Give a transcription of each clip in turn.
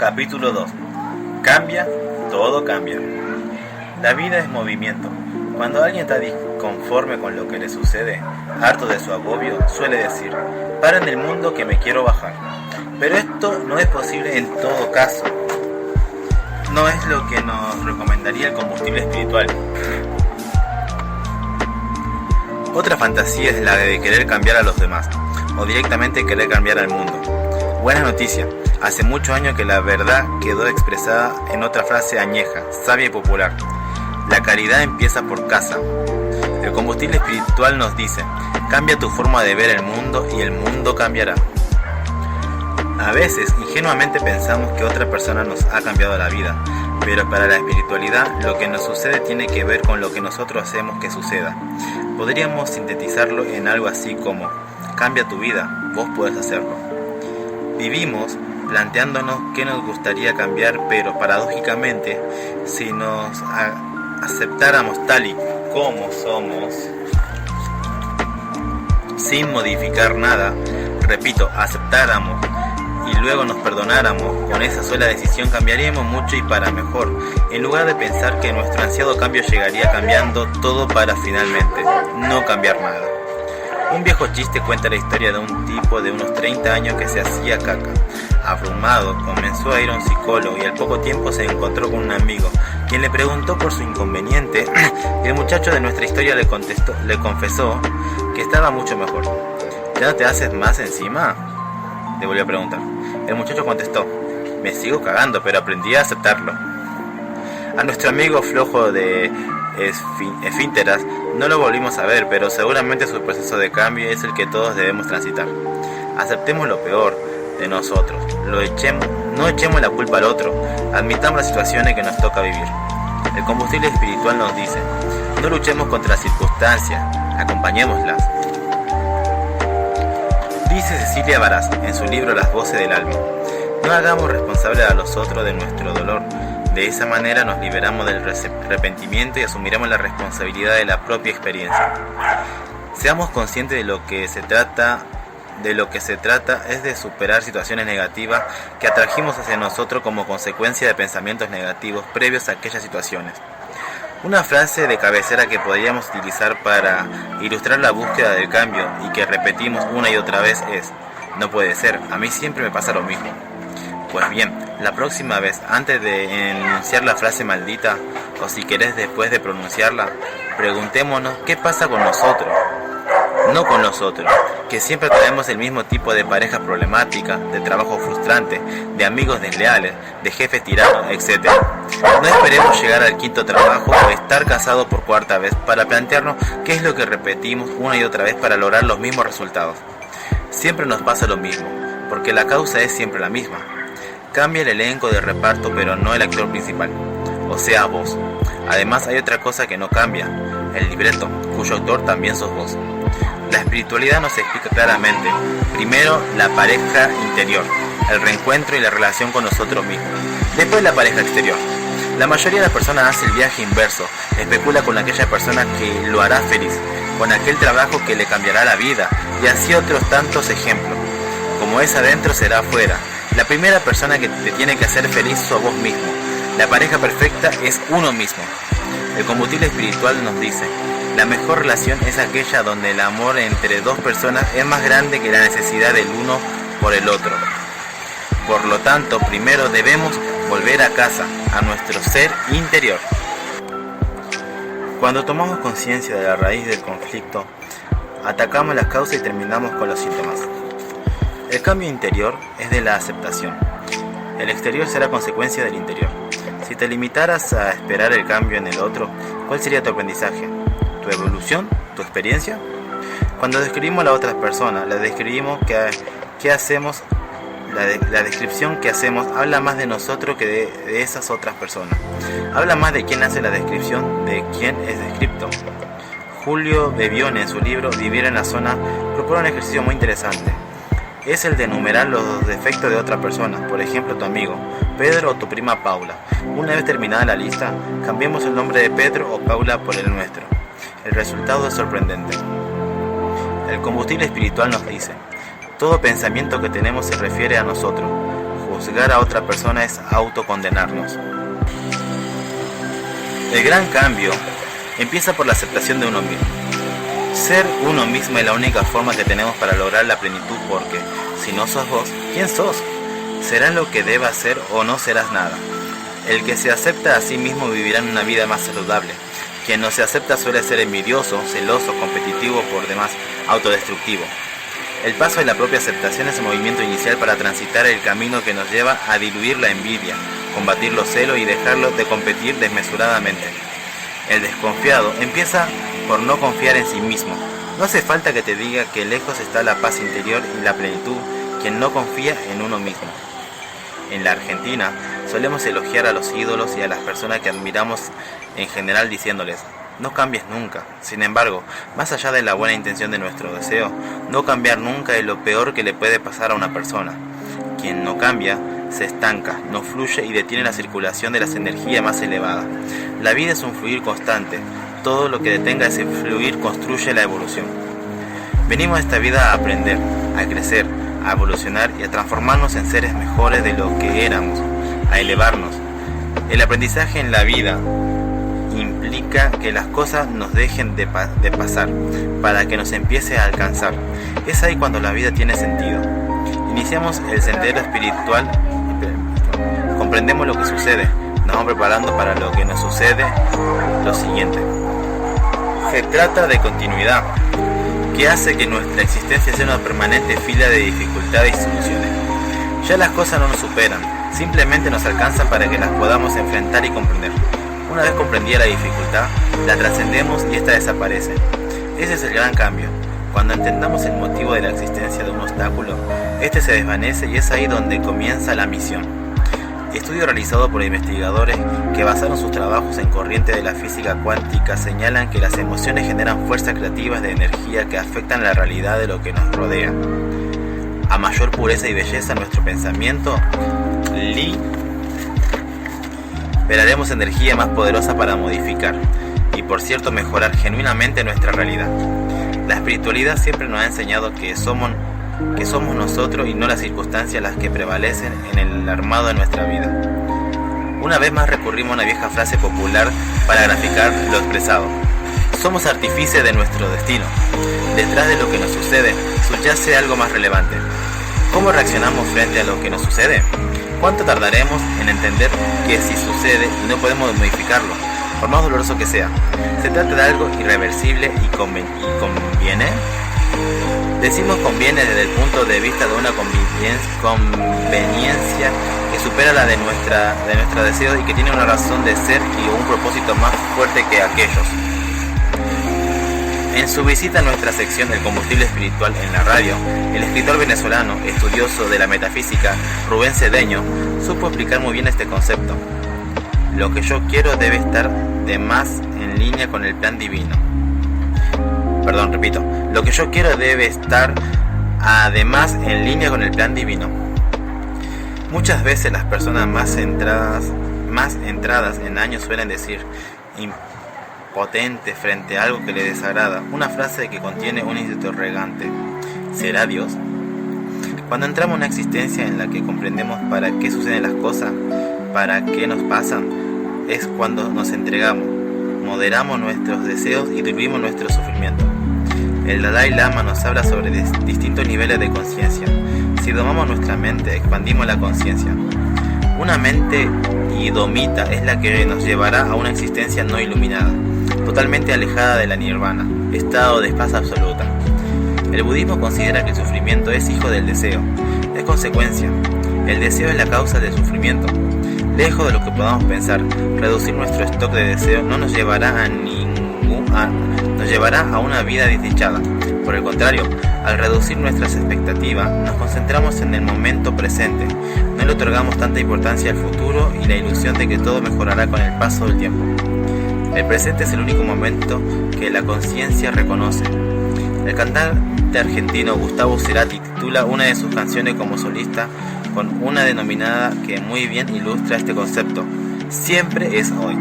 Capítulo 2. Cambia, todo cambia. La vida es movimiento. Cuando alguien está disconforme con lo que le sucede, harto de su agobio, suele decir: paren el mundo que me quiero bajar. Pero esto no es posible en todo caso. No es lo que nos recomendaría el combustible espiritual. Otra fantasía es la de querer cambiar a los demás, o directamente querer cambiar al mundo. Buena noticia, hace muchos años que la verdad quedó expresada en otra frase añeja, sabia y popular: la caridad empieza por casa. El combustible espiritual nos dice: cambia tu forma de ver el mundo y el mundo cambiará. A veces, ingenuamente pensamos que otra persona nos ha cambiado la vida, pero para la espiritualidad, lo que nos sucede tiene que ver con lo que nosotros hacemos que suceda. Podríamos sintetizarlo en algo así como: cambia tu vida, vos podés hacerlo. Vivimos planteándonos qué nos gustaría cambiar, pero paradójicamente, si nos aceptáramos tal y como somos, sin modificar nada, repito, aceptáramos y luego nos perdonáramos, con esa sola decisión cambiaríamos mucho y para mejor, en lugar de pensar que nuestro ansiado cambio llegaría cambiando todo para finalmente no cambiar nada. Un viejo chiste cuenta la historia de un tipo de unos 30 años que se hacía caca. Abrumado, comenzó a ir a un psicólogo y al poco tiempo se encontró con un amigo, quien le preguntó por su inconveniente. El muchacho de nuestra historia le confesó que estaba mucho mejor. ¿Ya no te haces más encima?, le volvió a preguntar. El muchacho contestó: me sigo cagando, pero aprendí a aceptarlo. A nuestro amigo flojo de esfínteras no lo volvimos a ver, pero seguramente su proceso de cambio es el que todos debemos transitar. Aceptemos lo peor de nosotros, no echemos la culpa al otro, admitamos las situaciones que nos toca vivir. El combustible espiritual nos dice: no luchemos contra las circunstancias, acompañémoslas. Dice Cecilia Baraz en su libro Las voces del alma: no hagamos responsables a los otros de nuestro dolor. De esa manera nos liberamos del arrepentimiento y asumiremos la responsabilidad de la propia experiencia. Seamos conscientes de lo que se trata es de superar situaciones negativas que atrajimos hacia nosotros como consecuencia de pensamientos negativos previos a aquellas situaciones. Una frase de cabecera que podríamos utilizar para ilustrar la búsqueda del cambio y que repetimos una y otra vez es: no puede ser, a mí siempre me pasa lo mismo. Pues bien, la próxima vez, antes de enunciar la frase maldita, o si querés después de pronunciarla, preguntémonos qué pasa con nosotros. No con los otros, que siempre tenemos el mismo tipo de parejas problemáticas, de trabajo frustrante, de amigos desleales, de jefes tiranos, etc. No esperemos llegar al quinto trabajo o estar casados por cuarta vez para plantearnos qué es lo que repetimos una y otra vez para lograr los mismos resultados. Siempre nos pasa lo mismo, porque la causa es siempre la misma. Cambia el elenco de reparto, pero no el actor principal, o sea, vos. Además hay otra cosa que no cambia: el libreto, cuyo autor también sos vos. La espiritualidad nos explica claramente: primero, la pareja interior, el reencuentro y la relación con nosotros mismos. Después, la pareja exterior. La mayoría de las personas hace el viaje inverso, especula con aquella persona que lo hará feliz, con aquel trabajo que le cambiará la vida, y así otros tantos ejemplos. Como es adentro, será afuera. La primera persona que te tiene que hacer feliz sos vos mismo. La pareja perfecta es uno mismo. El combustible espiritual nos dice: la mejor relación es aquella donde el amor entre dos personas es más grande que la necesidad del uno por el otro. Por lo tanto, primero debemos volver a casa, a nuestro ser interior. Cuando tomamos conciencia de la raíz del conflicto, atacamos las causas y terminamos con los síntomas. El cambio interior es de la aceptación. El exterior será consecuencia del interior. Si te limitaras a esperar el cambio en el otro, ¿cuál sería tu aprendizaje? ¿Tu evolución? ¿Tu experiencia? Cuando describimos a la otra persona, la describimos que hacemos, la descripción que hacemos habla más de nosotros que de esas otras personas. Habla más de quién hace la descripción, de quién es descripto. Julio Bebione, en su libro Vivir en la Zona, propone un ejercicio muy interesante. Es el de enumerar los defectos de otra persona, por ejemplo tu amigo Pedro o tu prima Paula. Una vez terminada la lista, cambiemos el nombre de Pedro o Paula por el nuestro. El resultado es sorprendente. El combustible espiritual nos dice: todo pensamiento que tenemos se refiere a nosotros. juzgar a otra persona es autocondenarnos. El gran cambio empieza por la aceptación de uno mismo. Ser uno mismo es la única forma que tenemos para lograr la plenitud, porque si no sos vos, ¿quién sos? Serás lo que debas ser o no serás nada. El que se acepta a sí mismo vivirá en una vida más saludable. Quien no se acepta suele ser envidioso, celoso, competitivo, por demás autodestructivo. El paso de la propia aceptación es el movimiento inicial para transitar el camino que nos lleva a diluir la envidia, combatir los celos y dejarlos de competir desmesuradamente. El desconfiado empieza por no confiar en sí mismo. No hace falta que te diga que lejos está la paz interior y la plenitud quien no confía en uno mismo. En la Argentina solemos elogiar a los ídolos y a las personas que admiramos en general diciéndoles: no cambies nunca. Sin embargo, más allá de la buena intención de nuestro deseo, no cambiar nunca es lo peor que le puede pasar a una persona. Quien no cambia se estanca, no fluye y detiene la circulación de las energías más elevadas. La vida es un fluir constante. Todo lo que detenga ese fluir construye la evolución. Venimos a esta vida a aprender, a crecer, a evolucionar y a transformarnos en seres mejores de lo que éramos, a elevarnos. El aprendizaje en la vida implica que las cosas nos dejen de pasar para que nos empiece a alcanzar. Es ahí cuando la vida tiene sentido. Iniciamos el sendero espiritual, comprendemos lo que sucede, nos vamos preparando para lo que nos sucede lo siguiente. Se trata de continuidad, que hace que nuestra existencia sea una permanente fila de dificultades y soluciones. Ya las cosas no nos superan, simplemente nos alcanzan para que las podamos enfrentar y comprender. Una vez comprendida la dificultad, la trascendemos y esta desaparece. Ese es el gran cambio. Cuando entendamos el motivo de la existencia de un obstáculo, este se desvanece y es ahí donde comienza la misión. Estudios realizados por investigadores que basaron sus trabajos en corrientes de la física cuántica señalan que las emociones generan fuerzas creativas de energía que afectan la realidad de lo que nos rodea. A mayor pureza y belleza en nuestro pensamiento, liberaremos energía más poderosa para modificar y, por cierto, mejorar genuinamente nuestra realidad. La espiritualidad siempre nos ha enseñado que somos nosotros y no las circunstancias las que prevalecen en el armado de nuestra vida. Una vez más recurrimos a una vieja frase popular para graficar lo expresado. Somos artífices de nuestro destino. Detrás de lo que nos sucede subyace algo más relevante. ¿Cómo reaccionamos frente a lo que nos sucede? ¿Cuánto tardaremos en entender que si sucede y no podemos modificarlo, por más doloroso que sea? ¿Se trata de algo irreversible y conviene? Decimos conviene desde el punto de vista de una conveniencia que supera la de nuestro deseo y que tiene una razón de ser y un propósito más fuerte que aquellos. En su visita a nuestra sección El combustible espiritual en la radio, el escritor venezolano, estudioso de la metafísica, Rubén Cedeño, supo explicar muy bien este concepto. Lo que yo quiero debe estar de más en línea con el plan divino. Lo que yo quiero debe estar además en línea con el plan divino. Muchas veces las personas más entradas en años suelen decir impotente frente a algo que les desagrada, una frase que contiene un interrogante: ¿será Dios? Cuando entramos en una existencia en la que comprendemos para qué suceden las cosas, para qué nos pasan, es cuando nos entregamos, moderamos nuestros deseos y diluimos nuestro sufrimiento. El Dalai Lama nos habla sobre distintos niveles de conciencia. Si domamos nuestra mente, expandimos la conciencia. Una mente idomita es la que nos llevará a una existencia no iluminada, totalmente alejada de la nirvana, estado de paz absoluta. El budismo considera que el sufrimiento es hijo del deseo, es consecuencia. El deseo es la causa del sufrimiento. Lejos de lo que podamos pensar, reducir nuestro stock de deseo no nos llevará nos llevará a una vida desdichada. Por el contrario, al reducir nuestras expectativas, nos concentramos en el momento presente. No le otorgamos tanta importancia al futuro y la ilusión de que todo mejorará con el paso del tiempo. El presente es el único momento que la conciencia reconoce. El cantante argentino Gustavo Cerati titula una de sus canciones como solista con una denominada que muy bien ilustra este concepto: siempre es hoy.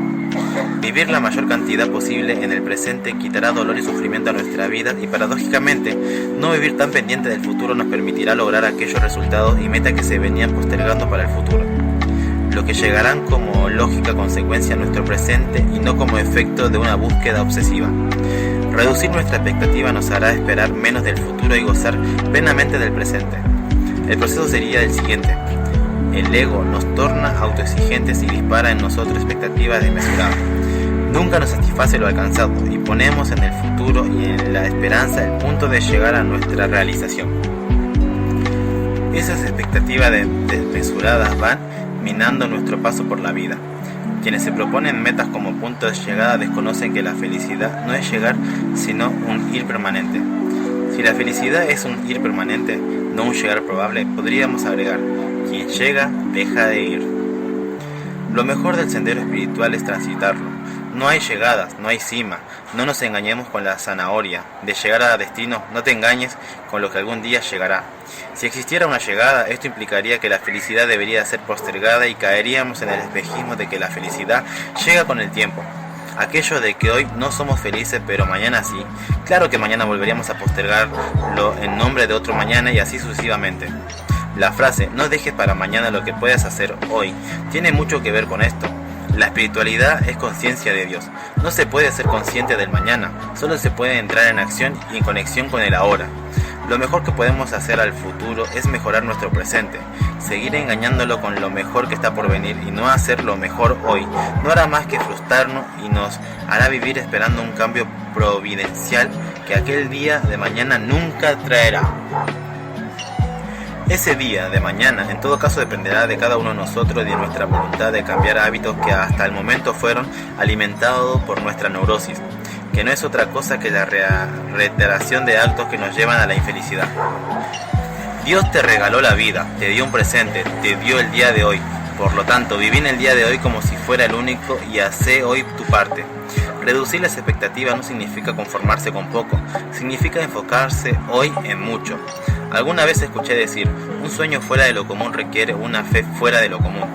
Vivir la mayor cantidad posible en el presente quitará dolor y sufrimiento a nuestra vida y paradójicamente, no vivir tan pendiente del futuro nos permitirá lograr aquellos resultados y metas que se venían postergando para el futuro, lo que llegarán como lógica consecuencia a nuestro presente y no como efecto de una búsqueda obsesiva. Reducir nuestra expectativa nos hará esperar menos del futuro y gozar plenamente del presente. El proceso sería el siguiente. El ego nos torna autoexigentes y dispara en nosotros expectativas desmesuradas. Nunca nos satisface lo alcanzado y ponemos en el futuro y en la esperanza el punto de llegar a nuestra realización. Esas expectativas desmesuradas van minando nuestro paso por la vida. Quienes se proponen metas como punto de llegada desconocen que la felicidad no es llegar, sino un ir permanente. Si la felicidad es un ir permanente, no un llegar probable, podríamos agregar, quien llega, deja de ir. Lo mejor del sendero espiritual es transitarlo. No hay llegadas, no hay cima, no nos engañemos con la zanahoria. De llegar a destino, no te engañes con lo que algún día llegará. Si existiera una llegada, esto implicaría que la felicidad debería ser postergada y caeríamos en el espejismo de que la felicidad llega con el tiempo. Aquello de que hoy no somos felices pero mañana sí, claro que mañana volveríamos a postergarlo en nombre de otro mañana y así sucesivamente. La frase, no dejes para mañana lo que puedes hacer hoy, tiene mucho que ver con esto. La espiritualidad es conciencia de Dios. No se puede ser consciente del mañana, solo se puede entrar en acción y en conexión con el ahora. Lo mejor que podemos hacer al futuro es mejorar nuestro presente, seguir engañándolo con lo mejor que está por venir y no hacer lo mejor hoy. No hará más que frustrarnos y nos hará vivir esperando un cambio providencial que aquel día de mañana nunca traerá. Ese día de mañana, en todo caso, dependerá de cada uno de nosotros y de nuestra voluntad de cambiar hábitos que hasta el momento fueron alimentados por nuestra neurosis, que no es otra cosa que la reiteración de actos que nos llevan a la infelicidad. Dios te regaló la vida, te dio un presente, te dio el día de hoy. Por lo tanto, viví en el día de hoy como si fuera el único y hacé hoy tu parte. Reducir las expectativas no significa conformarse con poco, significa enfocarse hoy en mucho. Alguna vez escuché decir, un sueño fuera de lo común requiere una fe fuera de lo común.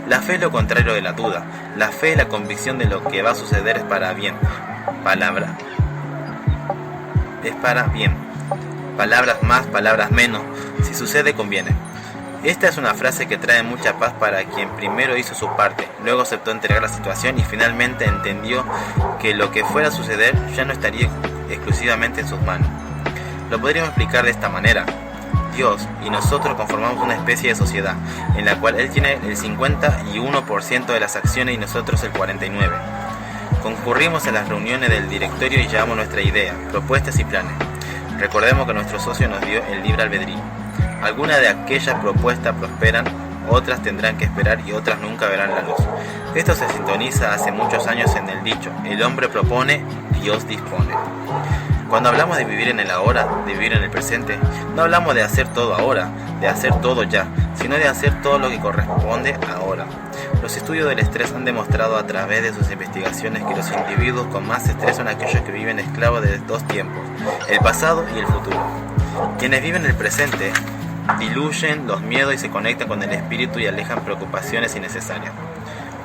La fe es lo contrario de la duda. La fe es la convicción de lo que va a suceder es para bien. Es para bien. Palabras más, palabras menos. Si sucede, conviene. Esta es una frase que trae mucha paz para quien primero hizo su parte, luego aceptó entregar la situación y finalmente entendió que lo que fuera a suceder ya no estaría exclusivamente en sus manos. Lo podríamos explicar de esta manera. Dios y nosotros conformamos una especie de sociedad, en la cual Él tiene el 51% de las acciones y nosotros el 49%. Concurrimos a las reuniones del directorio y llevamos nuestra idea, propuestas y planes. Recordemos que nuestro socio nos dio el libre albedrío. Algunas de aquellas propuestas prosperan, otras tendrán que esperar y otras nunca verán la luz. Esto se sintoniza hace muchos años en el dicho, el hombre propone, Dios dispone. Cuando hablamos de vivir en el ahora, de vivir en el presente, no hablamos de hacer todo ahora, de hacer todo ya, sino de hacer todo lo que corresponde ahora. Los estudios del estrés han demostrado a través de sus investigaciones que los individuos con más estrés son aquellos que viven esclavos de dos tiempos, el pasado y el futuro. Quienes viven el presente diluyen los miedos y se conectan con el espíritu y alejan preocupaciones innecesarias.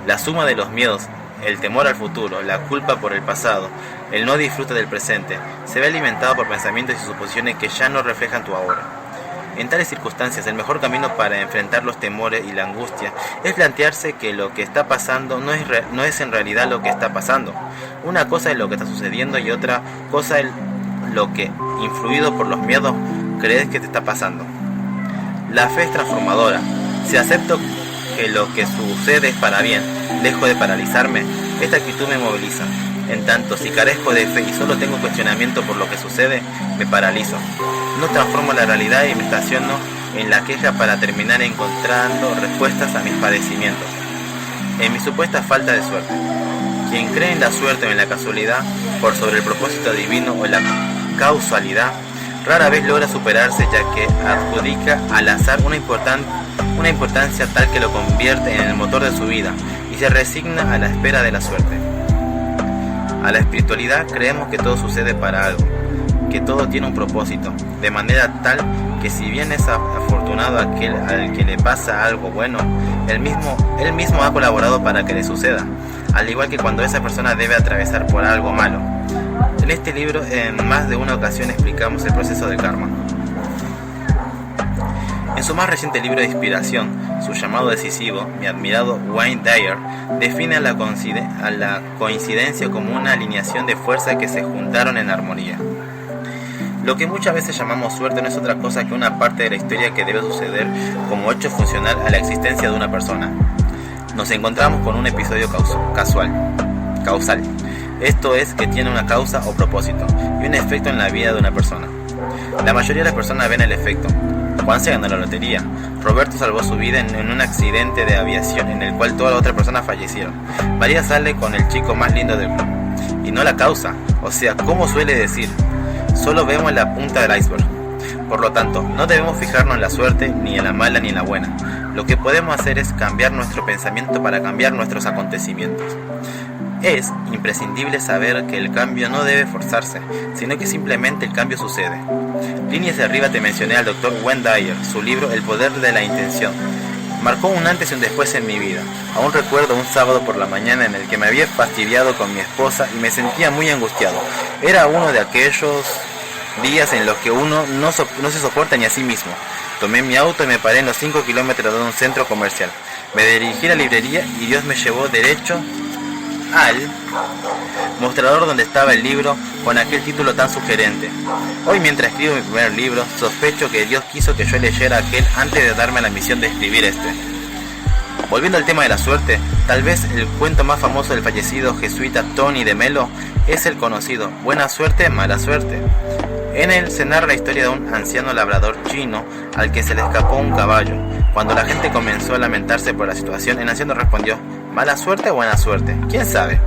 La suma de los miedos, el temor al futuro, la culpa por el pasado, el no disfrute del presente, se ve alimentado por pensamientos y suposiciones que ya no reflejan tu ahora. En tales circunstancias, el mejor camino para enfrentar los temores y la angustia es plantearse que lo que está pasando no es en realidad lo que está pasando. Una cosa es lo que está sucediendo y otra cosa es lo que, influido por los miedos, crees que te está pasando. La fe es transformadora. Si acepto que lo que sucede es para bien, dejo de paralizarme, esta actitud me moviliza. En tanto, si carezco de fe y solo tengo cuestionamiento por lo que sucede, me paralizo. No transformo la realidad y me estaciono en la queja para terminar encontrando respuestas a mis padecimientos, en mi supuesta falta de suerte. Quien cree en la suerte o en la casualidad por sobre el propósito divino o la causalidad, rara vez logra superarse, ya que adjudica al azar una importancia tal que lo convierte en el motor de su vida y se resigna a la espera de la suerte. A la espiritualidad creemos que todo sucede para algo, que todo tiene un propósito, de manera tal que si bien es afortunado aquel al que le pasa algo bueno, él mismo ha colaborado para que le suceda, al igual que cuando esa persona debe atravesar por algo malo. En este libro, en más de una ocasión explicamos el proceso del karma. En su más reciente libro de inspiración, Su llamado decisivo, mi admirado Wayne Dyer define a la coincidencia como una alineación de fuerzas que se juntaron en armonía. Lo que muchas veces llamamos suerte no es otra cosa que una parte de la historia que debe suceder como hecho funcional a la existencia de una persona. Nos encontramos con un episodio causal. Esto es, que tiene una causa o propósito y un efecto en la vida de una persona. La mayoría de las personas ven el efecto. Juan se ganó la lotería. Roberto salvó su vida en un accidente de aviación en el cual todas las otras personas fallecieron. María sale con el chico más lindo del club. Y no la causa, o sea, como suele decir, solo vemos la punta del iceberg. Por lo tanto, no debemos fijarnos en la suerte, ni en la mala ni en la buena. Lo que podemos hacer es cambiar nuestro pensamiento para cambiar nuestros acontecimientos. Es imprescindible saber que el cambio no debe forzarse, sino que simplemente el cambio sucede. Líneas de arriba te mencioné al Dr. Wayne Dyer, su libro El poder de la intención. Marcó un antes y un después en mi vida. Aún recuerdo un sábado por la mañana en el que me había fastidiado con mi esposa y me sentía muy angustiado. Era uno de aquellos días en los que uno no se soporta ni a sí mismo. Tomé mi auto y me paré en los 5 kilómetros de un centro comercial. Me dirigí a la librería y Dios me llevó derecho al mostrador donde estaba el libro con aquel título tan sugerente. Hoy, mientras escribo mi primer libro, sospecho que Dios quiso que yo leyera aquel antes de darme la misión de escribir este. Volviendo al tema de la suerte, tal vez el cuento más famoso del fallecido jesuita Tony de Melo es el conocido Buena suerte, mala suerte. En él se narra la historia de un anciano labrador chino al que se le escapó un caballo. Cuando la gente comenzó a lamentarse por la situación, el anciano respondió: ¿mala suerte o buena suerte? ¿Quién sabe?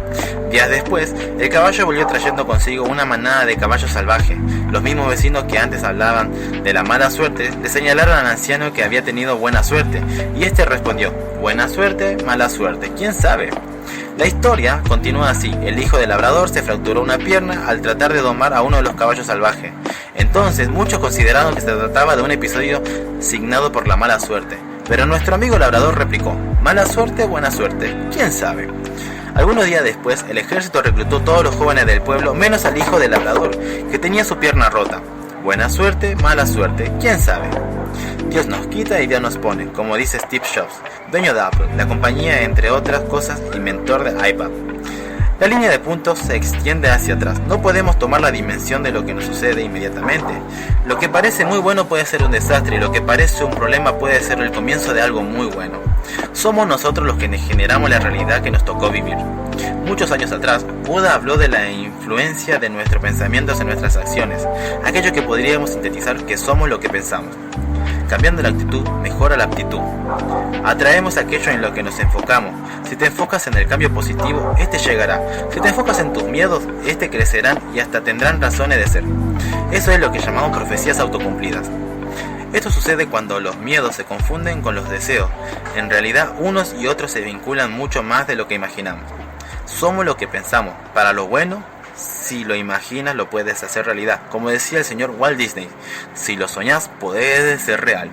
Días después, el caballo volvió trayendo consigo una manada de caballos salvajes. Los mismos vecinos que antes hablaban de la mala suerte le señalaron al anciano que había tenido buena suerte, y este respondió: buena suerte, mala suerte, ¿quién sabe? La historia continúa así. El hijo del labrador se fracturó una pierna al tratar de domar a uno de los caballos salvajes. Entonces muchos consideraron que se trataba de un episodio signado por la mala suerte. Pero nuestro amigo labrador replicó: mala suerte, buena suerte, ¿quién sabe? Algunos días después, el ejército reclutó todos los jóvenes del pueblo, menos al hijo del labrador, que tenía su pierna rota. Buena suerte, mala suerte, ¿quién sabe? Dios nos quita y Dios nos pone, como dice Steve Jobs, dueño de Apple, la compañía, entre otras cosas, inventor de iPad. La línea de puntos se extiende hacia atrás. No podemos tomar la dimensión de lo que nos sucede inmediatamente. Lo que parece muy bueno puede ser un desastre, y lo que parece un problema puede ser el comienzo de algo muy bueno. Somos nosotros los que generamos la realidad que nos tocó vivir. Muchos años atrás, Buda habló de la influencia de nuestros pensamientos en nuestras acciones, aquello que podríamos sintetizar que somos lo que pensamos. Cambiando la actitud, mejora la aptitud. Atraemos aquello en lo que nos enfocamos. Si te enfocas en el cambio positivo, este llegará. Si te enfocas en tus miedos, este crecerán y hasta tendrán razones de ser. Eso es lo que llamamos profecías autocumplidas. Esto sucede cuando los miedos se confunden con los deseos. En realidad, unos y otros se vinculan mucho más de lo que imaginamos. Somos lo que pensamos. Para lo bueno, si lo imaginas, lo puedes hacer realidad. Como decía el señor Walt Disney, si lo soñás, puede ser real.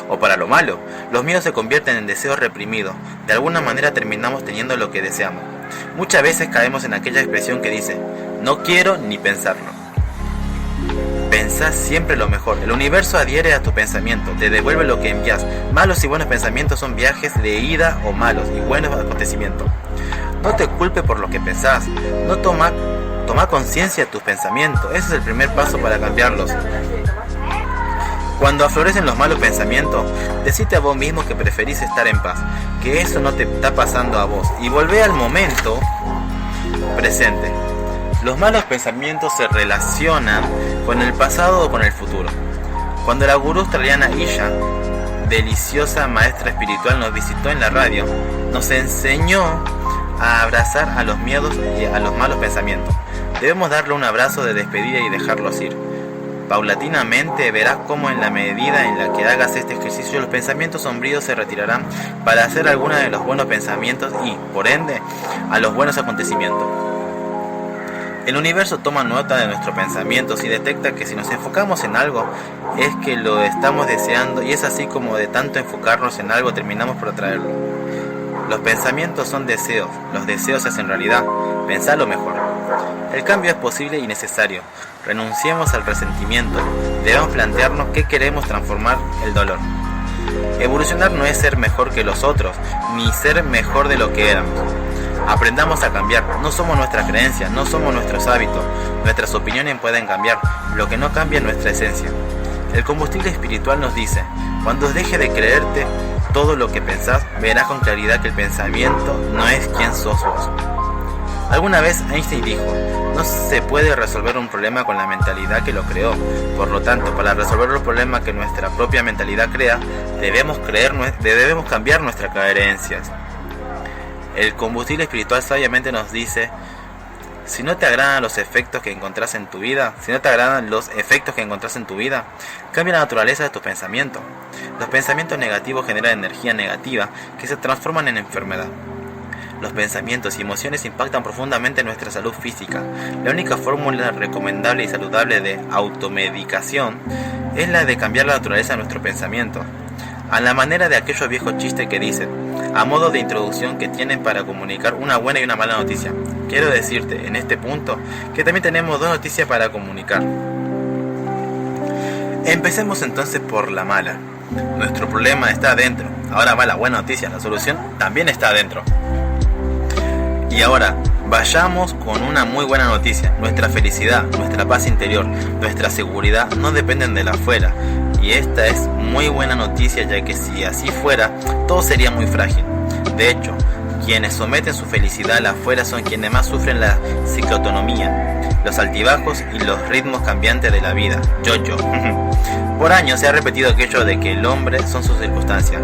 O para lo malo, los miedos se convierten en deseos reprimidos. De alguna manera terminamos teniendo lo que deseamos. Muchas veces caemos en aquella expresión que dice: no quiero ni pensarlo. Pensás siempre lo mejor. El universo adhiere a tu pensamiento, te devuelve lo que envías. Malos y buenos pensamientos son viajes de ida o malos y buenos acontecimientos. No te culpes por lo que pensás. No toma conciencia de tus pensamientos. Ese es el primer paso para cambiarlos. Cuando aflorecen los malos pensamientos, decite a vos mismo que preferís estar en paz, que eso no te está pasando a vos, y volvé al momento presente. Los malos pensamientos se relacionan con el pasado o con el futuro. Cuando la gurú australiana Isha, deliciosa maestra espiritual, nos visitó en la radio, nos enseñó a abrazar a los miedos y a los malos pensamientos. Debemos darle un abrazo de despedida y dejarlos ir. Paulatinamente verás cómo en la medida en la que hagas este ejercicio, los pensamientos sombríos se retirarán para hacer alguna de los buenos pensamientos y, por ende, a los buenos acontecimientos. El universo toma nota de nuestros pensamientos y detecta que si nos enfocamos en algo es que lo estamos deseando, y es así como de tanto enfocarnos en algo terminamos por atraerlo. Los pensamientos son deseos, los deseos se hacen realidad. Pensalo mejor. El cambio es posible y necesario. Renunciemos al resentimiento. Debemos plantearnos qué queremos transformar el dolor. Evolucionar no es ser mejor que los otros, ni ser mejor de lo que éramos. Aprendamos a cambiar. No somos nuestras creencias, no somos nuestros hábitos. Nuestras opiniones pueden cambiar. Lo que no cambia es nuestra esencia. El combustible espiritual nos dice: cuando dejes de creerte todo lo que pensás, verás con claridad que el pensamiento no es quien sos vos. Alguna vez Einstein dijo: no se puede resolver un problema con la mentalidad que lo creó. Por lo tanto, para resolver los problemas que nuestra propia mentalidad crea, debemos cambiar nuestras creencias. El combustible espiritual sabiamente nos dice: si no te agradan los efectos que encontrás en tu vida, cambia la naturaleza de tus pensamientos. Los pensamientos negativos generan energía negativa que se transforman en enfermedad. Los pensamientos y emociones impactan profundamente en nuestra salud física. La única fórmula recomendable y saludable de automedicación es la de cambiar la naturaleza de nuestro pensamiento, a la manera de aquellos viejos chistes que dicen, a modo de introducción, que tienen para comunicar una buena y una mala noticia. Quiero decirte en este punto que también tenemos dos noticias para comunicar. Empecemos entonces por la mala. Nuestro problema está adentro. Ahora va la buena noticia, la solución también está adentro. Y ahora, vayamos con una muy buena noticia. Nuestra felicidad, nuestra paz interior, nuestra seguridad no dependen de la afuera. Y esta es muy buena noticia, ya que si así fuera, todo sería muy frágil. De hecho, quienes someten su felicidad a la afuera son quienes más sufren la ciclotonomía, los altibajos y los ritmos cambiantes de la vida. Yo. Por años se ha repetido aquello de que el hombre son sus circunstancias.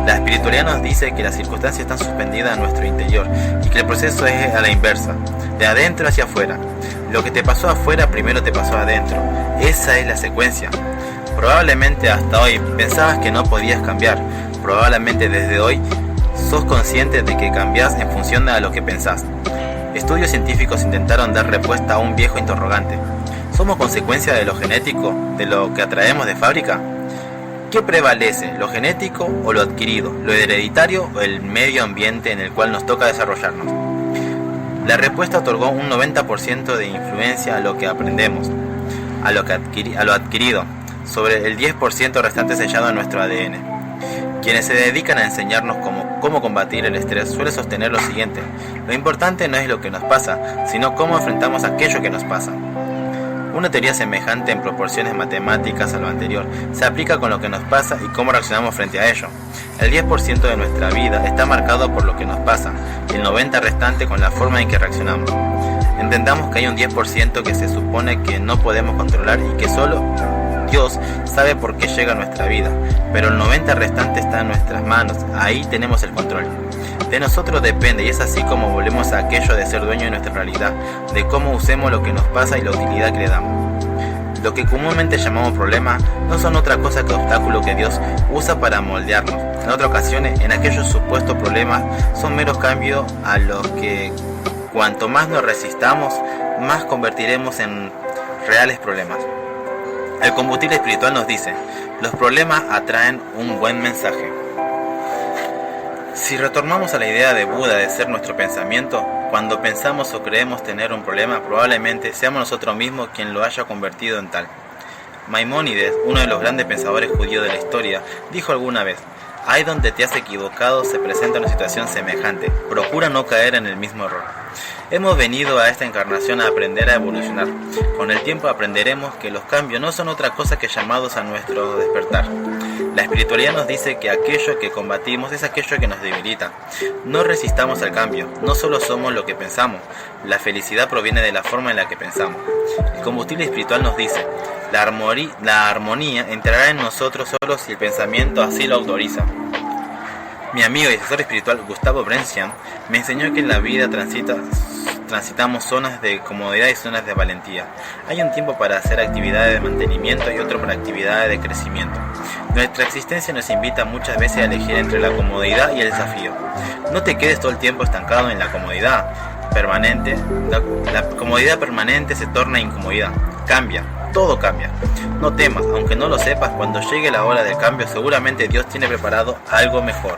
La espiritualidad nos dice que las circunstancias están suspendidas en nuestro interior y que el proceso es a la inversa, de adentro hacia afuera. Lo que te pasó afuera primero te pasó adentro. Esa es la secuencia. Probablemente hasta hoy pensabas que no podías cambiar. Probablemente desde hoy sos consciente de que cambiás en función de lo que pensás. Estudios científicos intentaron dar respuesta a un viejo interrogante. ¿Somos consecuencia de lo genético, de lo que atraemos de fábrica? ¿Qué prevalece, lo genético o lo adquirido, lo hereditario o el medio ambiente en el cual nos toca desarrollarnos? La respuesta otorgó un 90% de influencia a lo que aprendemos, a lo adquirido, sobre el 10% restante sellado en nuestro ADN. Quienes se dedican a enseñarnos cómo combatir el estrés suelen sostener lo siguiente: lo importante no es lo que nos pasa, sino cómo enfrentamos aquello que nos pasa. Una teoría semejante en proporciones matemáticas a lo anterior se aplica con lo que nos pasa y cómo reaccionamos frente a ello. El 10% de nuestra vida está marcado por lo que nos pasa, y el 90% restante con la forma en que reaccionamos. Entendamos que hay un 10% que se supone que no podemos controlar y que solo Dios sabe por qué llega a nuestra vida, pero el 90% restante está en nuestras manos. Ahí tenemos el control. De nosotros depende, y es así como volvemos a aquello de ser dueño de nuestra realidad, de cómo usemos lo que nos pasa y la utilidad que le damos. Lo que comúnmente llamamos problemas no son otra cosa que obstáculos que Dios usa para moldearnos. En otras ocasiones, en aquellos supuestos problemas, son meros cambios a los que cuanto más nos resistamos, más convertiremos en reales problemas. El combustible espiritual nos dice: los problemas atraen un buen mensaje. Si retornamos a la idea de Buda de ser nuestro pensamiento, cuando pensamos o creemos tener un problema, probablemente seamos nosotros mismos quien lo haya convertido en tal. Maimónides, uno de los grandes pensadores judíos de la historia, dijo alguna vez: ahí donde te has equivocado se presenta una situación semejante, procura no caer en el mismo error. Hemos venido a esta encarnación a aprender a evolucionar. Con el tiempo aprenderemos que los cambios no son otra cosa que llamados a nuestro despertar. La espiritualidad nos dice que aquello que combatimos es aquello que nos debilita. No resistamos al cambio, no solo somos lo que pensamos, la felicidad proviene de la forma en la que pensamos. El combustible espiritual nos dice: la armonía entrará en nosotros solo si el pensamiento así lo autoriza. Mi amigo y asesor espiritual Gustavo Brescian me enseñó que en la vida transitamos zonas de comodidad y zonas de valentía. Hay un tiempo para hacer actividades de mantenimiento y otro para actividades de crecimiento. Nuestra existencia nos invita muchas veces a elegir entre la comodidad y el desafío. No te quedes todo el tiempo estancado en la comodidad. permanente, la comodidad permanente se torna incomodidad. Cambia, todo cambia. No temas, aunque no lo sepas, cuando llegue la hora del cambio seguramente Dios tiene preparado algo mejor.